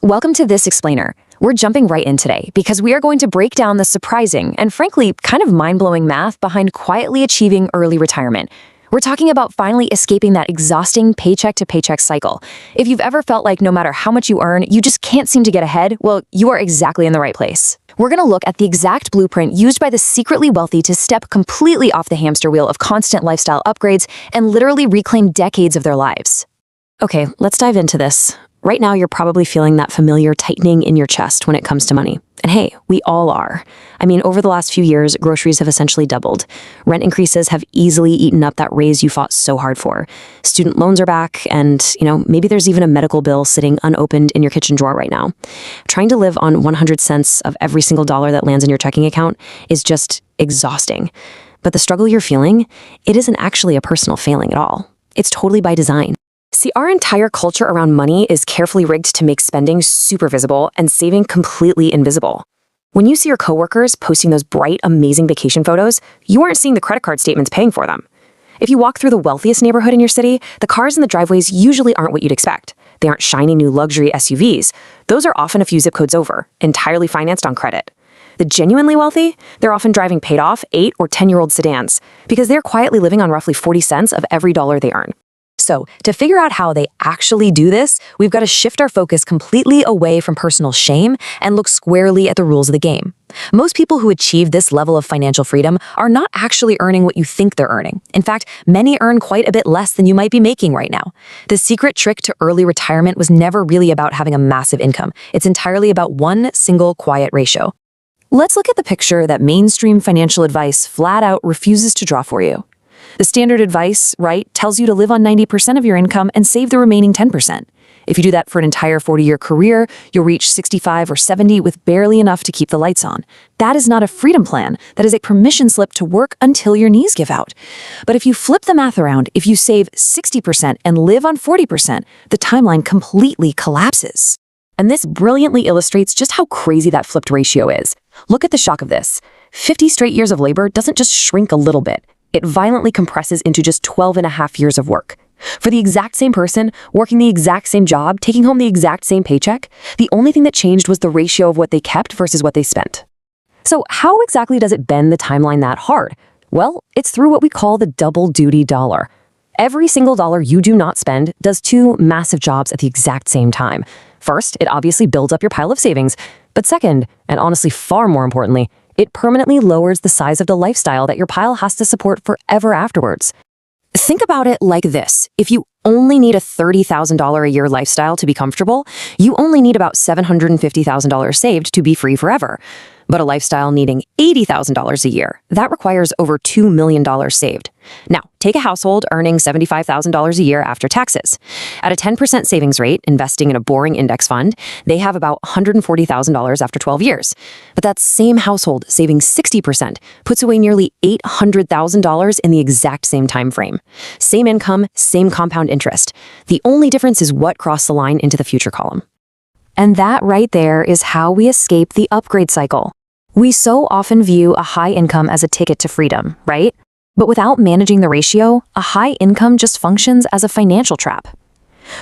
Welcome to This Explainer. We're jumping right in today because we are going to break down the surprising and frankly kind of mind-blowing math behind quietly achieving early retirement. We're talking about finally escaping that exhausting paycheck-to-paycheck cycle. If you've ever felt like no matter how much you earn, you just can't seem to get ahead, well, you are exactly in the right place. We're going to look at the exact blueprint used by the secretly wealthy to step completely off the hamster wheel of constant lifestyle upgrades and literally reclaim decades of their lives. Okay, let's dive into this. Right now, you're probably feeling that familiar tightening in your chest when it comes to money. And hey, we all are. I mean, over the last few years, groceries have essentially doubled. Rent increases have easily eaten up that raise you fought so hard for. Student loans are back, and, maybe there's even a medical bill sitting unopened in your kitchen drawer right now. Trying to live on 100 cents of every single dollar that lands in your checking account is just exhausting. But the struggle you're feeling, it isn't actually a personal failing at all. It's totally by design. See, our entire culture around money is carefully rigged to make spending super visible and saving completely invisible. When you see your coworkers posting those bright, amazing vacation photos, you aren't seeing the credit card statements paying for them. If you walk through the wealthiest neighborhood in your city, the cars in the driveways usually aren't what you'd expect. They aren't shiny new luxury SUVs. Those are often a few zip codes over, entirely financed on credit. The genuinely wealthy, they're often driving paid-off 8- or 10-year-old sedans because they're quietly living on roughly 40 cents of every dollar they earn. So, to figure out how they actually do this, we've got to shift our focus completely away from personal shame and look squarely at the rules of the game. Most people who achieve this level of financial freedom are not actually earning what you think they're earning. In fact, many earn quite a bit less than you might be making right now. The secret trick to early retirement was never really about having a massive income. It's entirely about one single quiet ratio. Let's look at the picture that mainstream financial advice flat out refuses to draw for you. The standard advice, right, tells you to live on 90% of your income and save the remaining 10%. If you do that for an entire 40-year career, you'll reach 65 or 70 with barely enough to keep the lights on. That is not a freedom plan. That is a permission slip to work until your knees give out. But if you flip the math around, if you save 60% and live on 40%, the timeline completely collapses. And this brilliantly illustrates just how crazy that flipped ratio is. Look at the shock of this. 50 straight years of labor doesn't just shrink a little bit. It violently compresses into just 12 and a half years of work. For the exact same person, working the exact same job, taking home the exact same paycheck, the only thing that changed was the ratio of what they kept versus what they spent. So how exactly does it bend the timeline that hard? Well, it's through what we call the double duty dollar. Every single dollar you do not spend does two massive jobs at the exact same time. First, it obviously builds up your pile of savings. But second, and honestly far more importantly, it permanently lowers the size of the lifestyle that your pile has to support forever afterwards. Think about it like this. If you only need a $30,000 a year lifestyle to be comfortable, you only need about $750,000 saved to be free forever. But a lifestyle needing $80,000 a year, that requires over $2 million saved. Now, take a household earning $75,000 a year after taxes. At a 10% savings rate, investing in a boring index fund, they have about $140,000 after 12 years. But that same household saving 60% puts away nearly $800,000 in the exact same time frame. Same income, same compound interest. The only difference is what crossed the line into the future column. And that right there is how we escape the upgrade cycle. We so often view a high income as a ticket to freedom, right? But without managing the ratio, a high income just functions as a financial trap.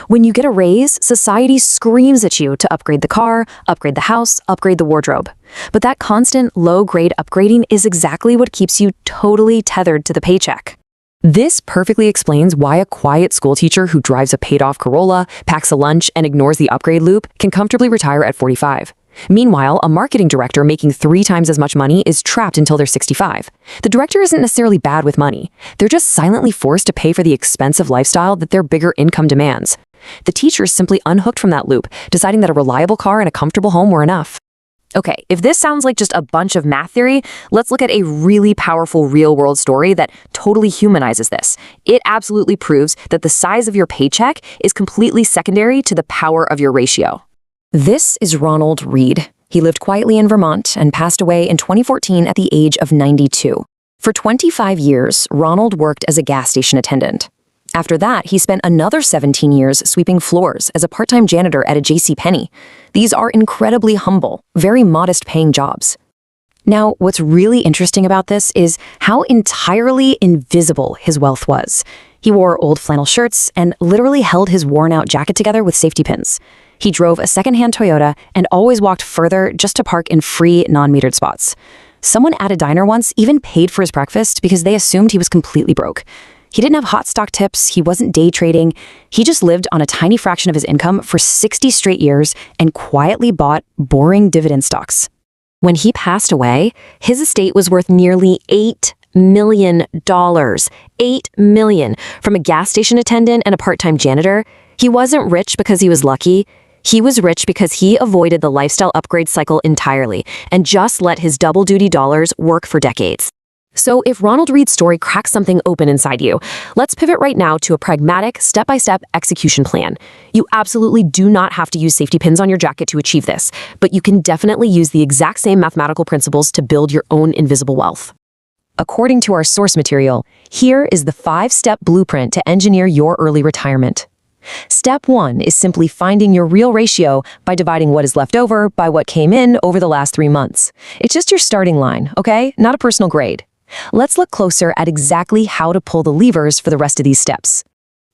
When you get a raise, society screams at you to upgrade the car, upgrade the house, upgrade the wardrobe. But that constant low-grade upgrading is exactly what keeps you totally tethered to the paycheck. This perfectly explains why a quiet school teacher who drives a paid-off Corolla, packs a lunch, and ignores the upgrade loop can comfortably retire at 45. Meanwhile, a marketing director making 3 times as much money is trapped until they're 65. The director isn't necessarily bad with money. They're just silently forced to pay for the expensive lifestyle that their bigger income demands. The teacher is simply unhooked from that loop, deciding that a reliable car and a comfortable home were enough. Okay, if this sounds like just a bunch of math theory, let's look at a really powerful real-world story that totally humanizes this. It absolutely proves that the size of your paycheck is completely secondary to the power of your ratio. This is Ronald Reed. He lived quietly in Vermont and passed away in 2014 at the age of 92. For 25 years, Ronald worked as a gas station attendant. After that, he spent another 17 years sweeping floors as a part-time janitor at a JCPenney. These are incredibly humble, very modest-paying jobs. Now, what's really interesting about this is how entirely invisible his wealth was. He wore old flannel shirts and literally held his worn-out jacket together with safety pins. He drove a secondhand Toyota and always walked further just to park in free, non-metered spots. Someone at a diner once even paid for his breakfast because they assumed he was completely broke. He didn't have hot stock tips, he wasn't day trading, he just lived on a tiny fraction of his income for 60 straight years and quietly bought boring dividend stocks. When he passed away, his estate was worth nearly $8 million. $8 million. From a gas station attendant and a part-time janitor. He wasn't rich because he was lucky. He was rich because he avoided the lifestyle upgrade cycle entirely and just let his double-duty dollars work for decades. So if Ronald Reed's story cracks something open inside you, let's pivot right now to a pragmatic, step-by-step execution plan. You absolutely do not have to use safety pins on your jacket to achieve this, but you can definitely use the exact same mathematical principles to build your own invisible wealth. According to our source material, here is the 5-step blueprint to engineer your early retirement. Step 1 is simply finding your real ratio by dividing what is left over by what came in over the last 3 months. It's just your starting line, okay? Not a personal grade. Let's look closer at exactly how to pull the levers for the rest of these steps.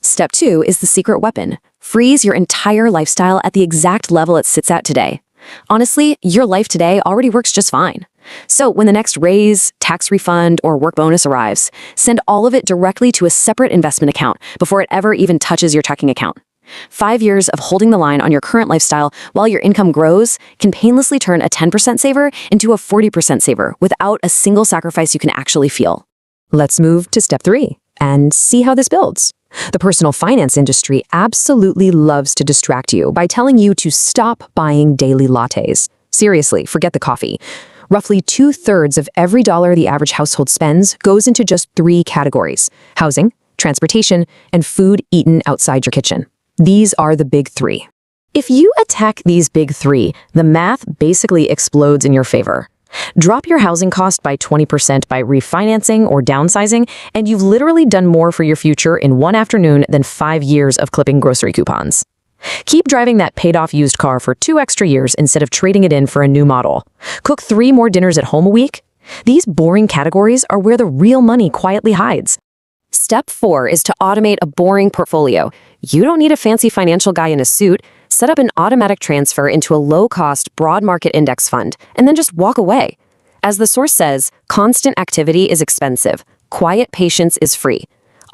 Step 2 is the secret weapon. Freeze your entire lifestyle at the exact level it sits at today. Honestly, your life today already works just fine. So when the next raise, tax refund, or work bonus arrives, send all of it directly to a separate investment account before it ever even touches your checking account. 5 years of holding the line on your current lifestyle while your income grows can painlessly turn a 10% saver into a 40% saver without a single sacrifice you can actually feel. Let's move to step 3 and see how this builds. The personal finance industry absolutely loves to distract you by telling you to stop buying daily lattes. Seriously, forget the coffee. Roughly 2/3 of every dollar the average household spends goes into just 3 categories: housing, transportation, and food eaten outside your kitchen. These are the big 3. If you attack these big 3, the math basically explodes in your favor. Drop your housing cost by 20% by refinancing or downsizing, and you've literally done more for your future in one afternoon than 5 years of clipping grocery coupons. Keep driving that paid-off used car for 2 extra years instead of trading it in for a new model. Cook 3 more dinners at home a week. These boring categories are where the real money quietly hides. Step 4 is to automate a boring portfolio. You don't need a fancy financial guy in a suit. Set up an automatic transfer into a low-cost, broad market index fund, and then just walk away. As the source says, constant activity is expensive. Quiet patience is free.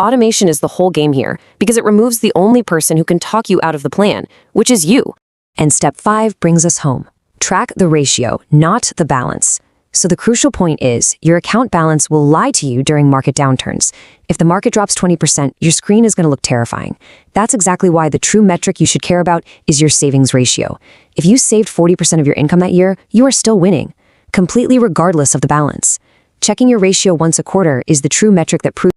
Automation is the whole game here, because it removes the only person who can talk you out of the plan, which is you. And step 5 brings us home. Track the ratio, not the balance. So the crucial point is, your account balance will lie to you during market downturns. If the market drops 20%, your screen is going to look terrifying. That's exactly why the true metric you should care about is your savings ratio. If you saved 40% of your income that year, you are still winning, completely regardless of the balance. Checking your ratio once a quarter is the true metric that proves